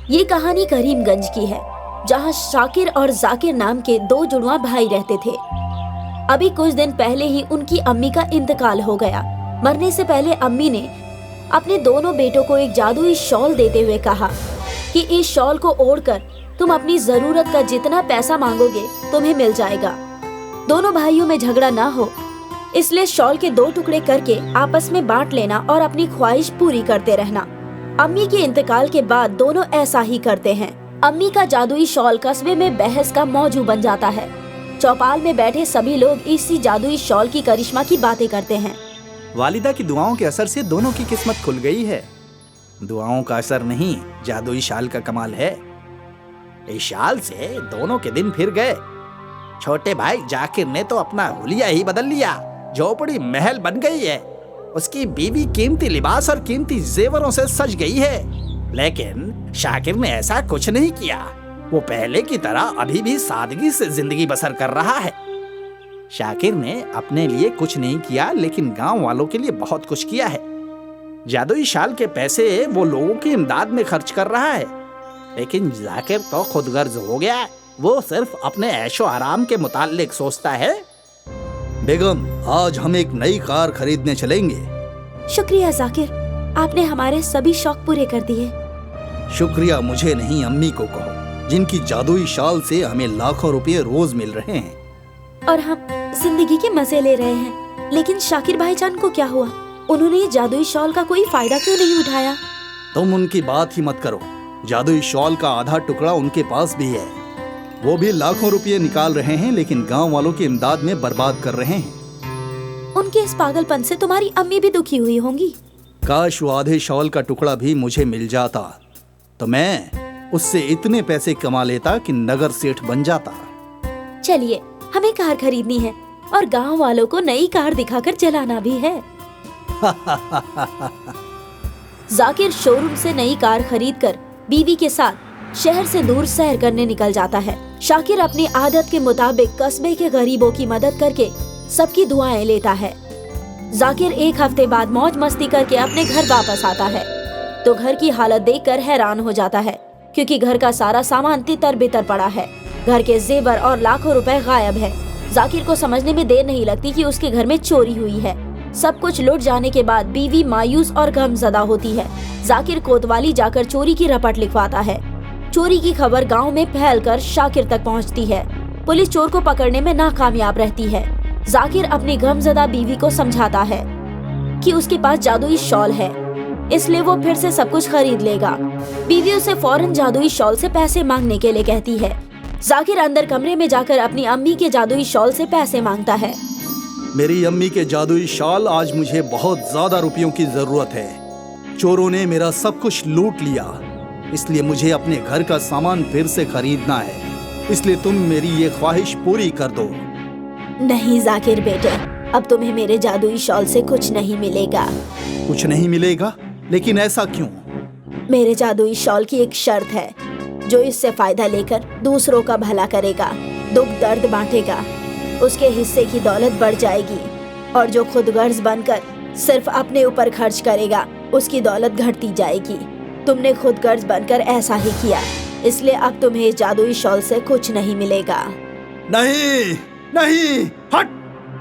یہ کہانی کریم گنج کی ہے، جہاں شاکر اور ذاکر نام کے دو جڑواں بھائی رہتے تھے۔ ابھی کچھ دن پہلے ہی ان کی امی کا انتقال ہو گیا۔ مرنے سے پہلے امی نے اپنے دونوں بیٹوں کو ایک جادوئی شال دیتے ہوئے کہا کہ اس شال کو اوڑھ کر تم اپنی ضرورت کا جتنا پیسہ مانگو گے تمہیں مل جائے گا۔ دونوں بھائیوں میں جھگڑا نہ ہو اس لیے شال کے 2 ٹکڑے کر کے آپس میں بانٹ لینا اور اپنی خواہش پوری کرتے رہنا۔ امی کے انتقال کے بعد دونوں ایسا ہی کرتے ہیں۔ امی کا جادوئی شال قصبے میں بحث کا موضوع بن جاتا ہے۔ چوپال میں بیٹھے سبھی لوگ اسی جادوئی شال کی کرشمہ کی باتیں کرتے ہیں۔ والدہ کی دعاؤں کے اثر سے دونوں کی قسمت کھل گئی ہے۔ دعاؤں کا اثر نہیں، جادوئی شال کا کمال ہے۔ اس شال سے دونوں کے دن پھر گئے۔ چھوٹے بھائی ذاکر نے تو اپنا حلیہ ہی بدل لیا، جھوپڑی محل بن گئی ہے۔ اس کی بیوی قیمتی لباس اور قیمتی زیوروں سے سج گئی ہے، لیکن شاکر نے ایسا کچھ نہیں کیا۔ وہ پہلے کی طرح ابھی بھی سادگی سے زندگی بسر کر رہا ہے۔ شاکر نے اپنے لیے کچھ نہیں کیا، لیکن گاؤں والوں کے لیے بہت کچھ کیا ہے۔ جادوئی شال کے پیسے وہ لوگوں کی امداد میں خرچ کر رہا ہے، لیکن ذاکر تو خود غرض ہو گیا ہے۔ وہ صرف اپنے عیش و آرام کے متعلق سوچتا ہے۔ بیگم، آج ہم ایک نئی کار خریدنے چلیں گے۔ شکریہ ذاکر، آپ نے ہمارے سبھی شوق پورے کر دیے۔ شکریہ مجھے نہیں، امی کو کہو، جن کی جادوئی شال سے ہمیں لاکھوں روپے روز مل رہے ہیں۔ اور ہم زندگی کے مزے لے رہے ہیں۔ لیکن شاکر بھائی جان کو کیا ہوا؟ انہوں نے جادوئی شال کا کوئی فائدہ کیوں نہیں اٹھایا؟ تم ان کی بات ہی مت کرو۔ جادوئی شال کا آدھا ٹکڑا ان کے پاس بھی ہے۔ وہ بھی لاکھوں روپے نکال رہے ہیں، لیکن گاؤں والوں کی امداد میں برباد کر رہے ہیں۔ ان کے اس پاگل پن سے تمہاری امی بھی دکھی ہوئی ہوں گی۔ کاش وہ آدھے شال کا ٹکڑا بھی مجھے مل جاتا تو میں اس سے اتنے پیسے کما لیتا کہ نگر سیٹھ بن جاتا۔ چلیے، ہمیں کار خریدنی ہے اور گاؤں والوں کو نئی کار دکھا کر چلانا بھی ہے۔ ذاکر شو روم سے نئی کار خرید کر بیوی کے ساتھ شہر سے دور سیر کرنے نکل جاتا ہے۔ شاکر اپنی عادت کے مطابق قصبے کے غریبوں کی مدد کر کے سب کی دعائیں لیتا ہے۔ ذاکر 1 ہفتے بعد موج مستی کر کے اپنے گھر واپس آتا ہے تو گھر کی حالت دیکھ کر حیران ہو جاتا ہے، کیونکہ گھر کا سارا سامان تتر بتر پڑا ہے۔ گھر کے زیور اور لاکھوں روپے غائب ہے۔ ذاکر کو سمجھنے میں دیر نہیں لگتی کہ اس کے گھر میں چوری ہوئی ہے۔ سب کچھ لوٹ جانے کے بعد بیوی مایوس اور غم زدہ ہوتی ہے۔ ذاکر کوتوالی جا کر چوری کی رپٹ لکھواتا ہے۔ چوری کی خبر گاؤں میں پھیل کر شاکر تک پہنچتی ہے۔ پولیس چور کو پکڑنے میں ناکامیاب رہتی ہے۔ ذاکر اپنی غم زدہ بیوی کو سمجھاتا ہے کہ اس کے پاس جادوئی شال ہے، اس لیے وہ پھر سے سب کچھ خرید لے گا۔ بیوی اسے فوراً جادوئی شال سے پیسے مانگنے کے لیے کہتی ہے۔ ذاکر اندر کمرے میں جا کر اپنی امی کے جادوئی شال سے پیسے مانگتا ہے۔ میری امی کے جادوئی شال، آج مجھے بہت زیادہ روپیوں کی ضرورت ہے۔ چوروں نے میرا سب کچھ لوٹ لیا، اس لیے مجھے اپنے گھر کا سامان پھر سے خریدنا ہے، اس لیے تم میری یہ خواہش پوری کر دو۔ نہیں ذاکر بیٹے، اب تمہیں میرے جادوئی شال سے کچھ نہیں ملے گا۔ کچھ نہیں ملے گا؟ لیکن ایسا کیوں؟ میرے جادوئی شال کی ایک شرط ہے، جو اس سے فائدہ لے کر دوسروں کا بھلا کرے گا، دکھ درد بانٹے گا، اس کے حصے کی دولت بڑھ جائے گی، اور جو خود غرض بن کر صرف اپنے اوپر خرچ کرے گا، اس کی دولت گھٹتی جائے گی۔ تم نے خود غرض بن کر ایسا ہی کیا، اس لیے اب تمہیں جادوئی شال سے کچھ نہیں ملے گا۔ نہیں نہیں، ہٹ!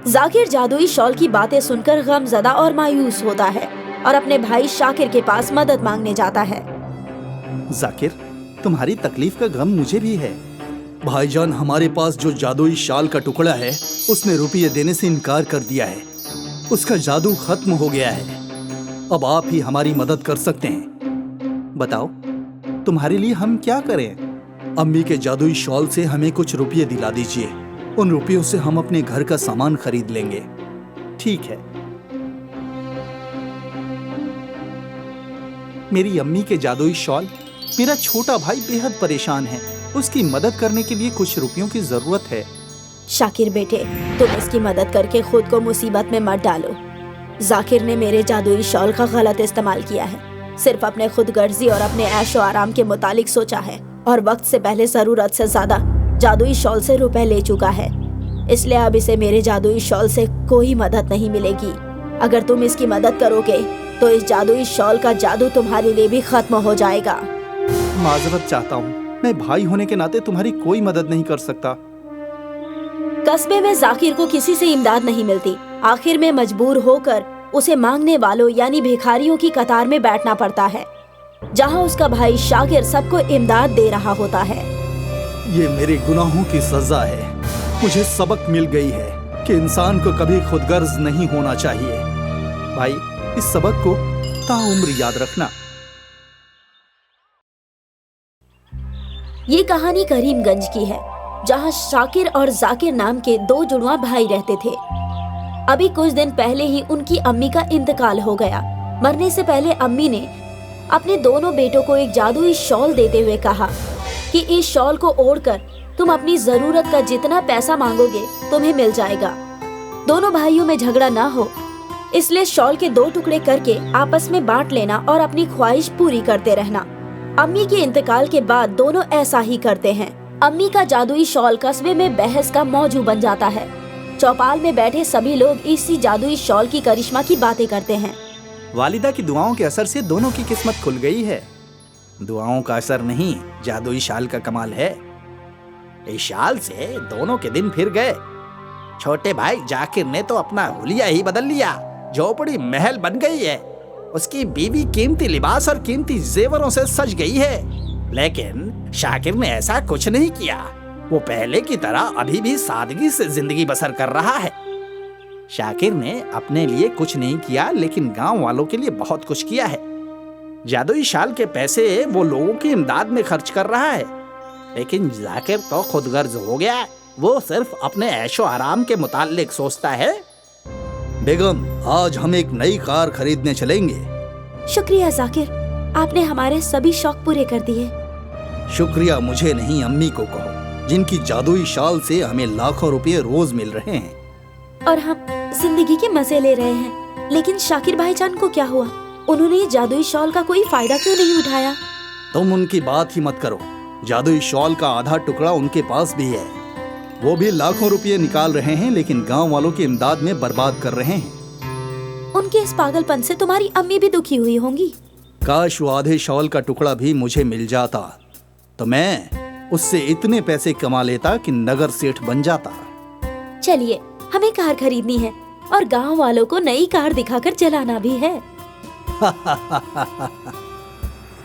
ذاکر جادوئی شال کی باتیں سن کر غم زدہ اور مایوس ہوتا ہے اور اپنے بھائی شاکر کے پاس مدد مانگنے جاتا ہے۔ ذاکر، تمہاری تکلیف کا غم مجھے بھی ہے۔ بھائی جان، ہمارے پاس جو جادوئی شال کا ٹکڑا ہے، اس نے روپیے دینے سے انکار کر دیا ہے۔ اس کا جادو ختم ہو گیا ہے۔ اب آپ ہی ہماری مدد کر سکتے ہیں۔ بتاؤ، تمہارے لیے ہم کیا کریں؟ امی کے جادوئی شال سے ہمیں کچھ روپیے دلا دیجیے، ان روپیوں سے ہم اپنے گھر کا سامان خرید لیں گے۔ ٹھیک ہے۔ میری امی کے جادوئی شال، میرا چھوٹا بھائی بے حد پریشان ہے، اس کی مدد کرنے کے لیے کچھ روپیوں کی ضرورت ہے۔ شاکر بیٹے، تم اس کی مدد کر کے خود کو مصیبت میں مت ڈالو۔ ذاکر نے میرے جادوئی شال کا غلط استعمال کیا ہے، صرف اپنے خود غرضی اور اپنے عیش و آرام کے متعلق سوچا ہے، اور وقت سے پہلے ضرورت سے زیادہ جادوئی شال سے روپے لے چکا ہے۔ اس لیے اب اسے میرے جادوئی شال سے کوئی مدد نہیں ملے گی۔ اگر تم اس کی مدد کرو گے تو اس جادوئی شال کا جادو تمہارے لیے بھی ختم ہو جائے گا۔ माजरत चाहता हूँ, मैं भाई होने के नाते तुम्हारी कोई मदद नहीं कर सकता। कस्बे में जाकिर को किसी से इमदाद नहीं मिलती। आखिर में मजबूर होकर उसे मांगने वालों यानी भिखारियों की कतार में बैठना पड़ता है, जहाँ उसका भाई शाकिर सबको इमदाद दे रहा होता है। ये मेरे गुनाहों की सजा है। मुझे सबक मिल गई है कि इंसान को कभी खुदगर्ज नहीं होना चाहिए। भाई, इस सबक को ताउम्र याद रखना। ये कहानी करीमगंज की है, जहाँ शाकिर और जाकिर नाम के दो जुड़वा भाई रहते थे। अभी कुछ दिन पहले ही उनकी अम्मी का इंतकाल हो गया। मरने से पहले अम्मी ने अपने दोनों बेटों को एक जादुई शॉल देते हुए कहा कि इस शॉल को ओढ़कर तुम अपनी जरूरत का जितना पैसा मांगोगे तुम्हें मिल जाएगा। दोनों भाइयों में झगड़ा ना हो, इसलिए शॉल के 2 टुकड़े करके आपस में बांट लेना और अपनी ख्वाहिश पूरी करते रहना। अम्मी के इंतकाल के बाद दोनों ऐसा ही करते हैं। अम्मी का जादुई शॉल कस्बे में बहस का मौजू बन जाता है। चौपाल में बैठे सभी लोग इसी जादुई शॉल की करिश्मा की बातें करते हैं। वालिदा की दुआओं के असर से दोनों की किस्मत खुल गई है। दुआओं का असर नहीं, जादुई शाल का कमाल है। इस शाल से दोनों के दिन फिर गए। छोटे भाई जाकिर ने तो अपना हुलिया ही बदल लिया। झोपड़ी महल बन गई है। उसकी बीवी कीमती लिबास और कीमती जेवरों से सज गई है। लेकिन शाकिर ने ऐसा कुछ नहीं किया। वो पहले की तरह अभी भी सादगी से जिंदगी बसर कर रहा है। शाकिर ने अपने लिए कुछ नहीं किया, लेकिन गांव वालों के लिए बहुत कुछ किया है। जादुई शाल के पैसे वो लोगों की इमदाद में खर्च कर रहा है। लेकिन जाकिर तो खुदगर्ज हो गया। वो सिर्फ अपने ऐशो आराम के मुताल्लिक सोचता है। बेगम, आज हम एक नई कार खरीदने चलेंगे। शुक्रिया जाकिर, आपने हमारे सभी शौक पूरे कर दिए। शुक्रिया मुझे नहीं, अम्मी को कहो, जिनकी जादुई शाल से हमें लाखों रुपए रोज मिल रहे हैं और हम जिंदगी के मजे ले रहे हैं। लेकिन शाकिर भाईजान को क्या हुआ? उन्होंने ये जादुई शॉल का कोई फायदा क्यों नहीं उठाया? तुम उनकी बात ही मत करो। जादुई शॉल का आधा टुकड़ा उनके पास भी है। वो भी लाखों रुपए निकाल रहे हैं, लेकिन गांव वालों की इमदाद में बर्बाद कर रहे हैं। उनके इस पागलपन से तुम्हारी अम्मी भी दुखी हुई होंगी। काश वो आधे शॉल का टुकड़ा भी मुझे मिल जाता तो मैं उससे इतने पैसे कमा लेता कि नगर सेठ बन जाता। चलिए, हमें कार खरीदनी है और गांव वालों को नई कार दिखाकर जलाना भी है।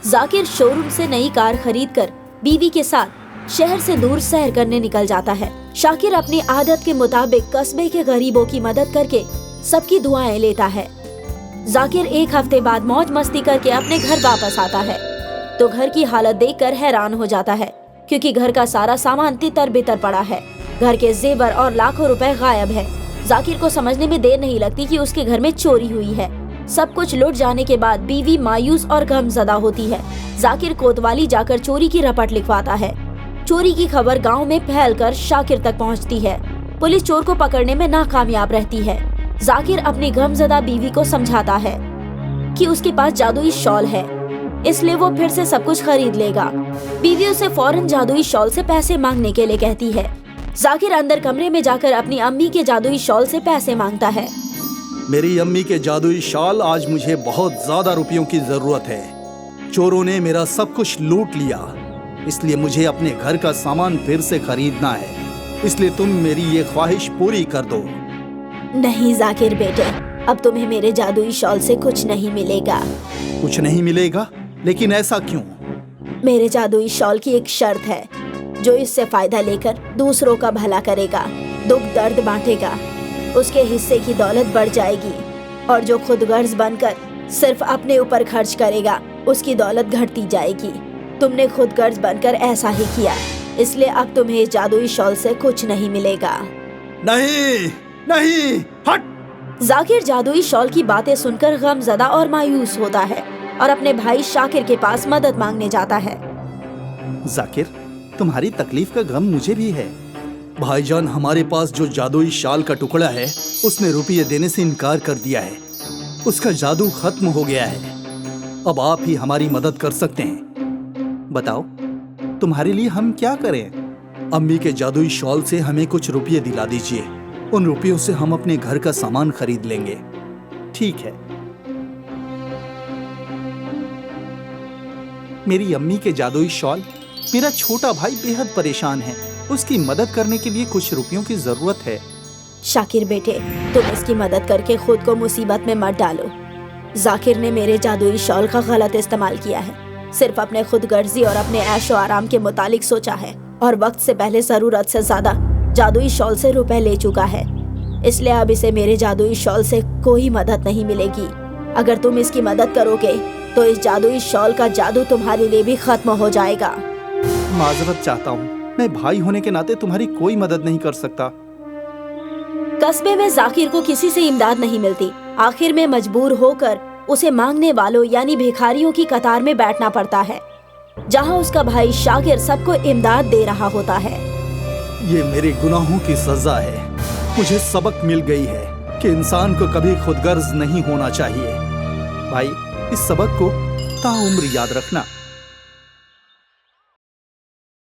जाकिर शोरूम से नई कार खरीदकर बीवी के साथ शहर से दूर सैर करने निकल जाता है। शाकिर अपनी आदत के मुताबिक कस्बे के गरीबों की मदद करके सबकी दुआएं लेता है। जाकिर एक हफ्ते बाद मौज मस्ती करके अपने घर वापस आता है तो घर की हालत देखकर हैरान हो जाता है, क्योंकि घर का सारा सामान तितर बितर पड़ा है। घर के जेवर और लाखों रुपए गायब है। जाकिर को समझने में देर नहीं लगती कि उसके घर में चोरी हुई है। सब कुछ लुट जाने के बाद बीवी मायूस और गमज़दा होती है। जाकिर कोतवाली जाकर चोरी की रपट लिखवाता है। चोरी की खबर गांव में फैलकर शाकिर तक पहुंचती है। पुलिस चोर को पकड़ने में नाकामयाब रहती है। जाकिर अपनी गमज़दा बीवी को समझाता है कि उसके पास जादुई शॉल है, इसलिए वो फिर से सब कुछ खरीद लेगा। बीवी उसे फौरन जादुई शॉल से पैसे मांगने के लिए कहती है। जाकिर अंदर कमरे में जाकर अपनी अम्मी के जादुई शॉल से पैसे मांगता है। मेरी अम्मी के जादुई शॉल, आज मुझे बहुत ज्यादा रुपयों की जरूरत है। चोरों ने मेरा सब कुछ लूट लिया, इसलिए मुझे अपने घर का सामान फिर से खरीदना है। इसलिए तुम मेरी ये ख्वाहिश पूरी कर दो। नहीं जाकिर बेटे, अब तुम्हें मेरे जादुई शॉल से कुछ नहीं मिलेगा। कुछ नहीं मिलेगा? लेकिन ऐसा क्यों? मेरे जादुई शॉल की एक शर्त है, जो इससे फायदा लेकर दूसरों का भला करेगा, दुख दर्द बांटेगा, उसके हिस्से की दौलत बढ़ जाएगी। और जो खुदगर्ज बनकर सिर्फ अपने ऊपर खर्च करेगा, उसकी दौलत घटती जाएगी। तुमने खुदगर्ज बनकर ऐसा ही किया, इसलिए अब तुम्हें जादुई शॉल से कुछ नहीं मिलेगा। नहीं नहीं, हट! जाकिर जादुई शॉल की बातें सुनकर गमज़दा और मायूस होता है और अपने भाई शाकिर के पास मदद मांगने जाता है। जाकिर, तुम्हारी तकलीफ का गम मुझे भी है। भाईजान, हमारे पास जो जादुई शाल का टुकड़ा है, उसने रुपये देने से इनकार कर दिया है। उसका जादू खत्म हो गया है। अब आप ही हमारी मदद कर सकते हैं। बताओ, तुम्हारे लिए हम क्या करें? अम्मी के जादुई शॉल से हमें कुछ रुपये दिला दीजिए। उन रुपयों से हम अपने घर का सामान खरीद लेंगे। ठीक है। मेरी अम्मी के जादुई शॉल। मेरा छोटा भाई बेहद परेशान है, उसकी मदद करने के लिए कुछ रुपयों की जरूरत है। शाकिर बेटे, तुम इसकी मदद करके खुद को मुसीबत में मत डालो। जाकिर ने मेरे जादुई शॉल का गलत इस्तेमाल किया है, सिर्फ अपने खुद गर्जी और अपने ऐशो आराम के मुतालिक सोचा है और वक्त से पहले जरूरत से ज्यादा जादुई शॉल से रुपए ले चुका है। इसलिए अब इसे मेरे जादुई शॉल से कोई मदद नहीं मिलेगी। अगर तुम इसकी मदद करोगे तो इस जादुई शॉल का जादू तुम्हारे लिए भी खत्म हो जाएगा। माजरत चाहता हूँ, मैं भाई होने के नाते तुम्हारी कोई मदद नहीं कर सकता। कस्बे में जाकिर को किसी से इमदाद नहीं मिलती। आखिर में मजबूर होकर उसे मांगने वालों यानी भिखारियों की कतार में बैठना पड़ता है, जहाँ उसका भाई शाकिर सबको इमदाद दे रहा होता है। ये मेरे गुनाहों की सजा है। मुझे सबक मिल गई है कि इंसान को कभी खुदगर्ज नहीं होना चाहिए। भाई, इस सबक को ताउम्र याद रखना।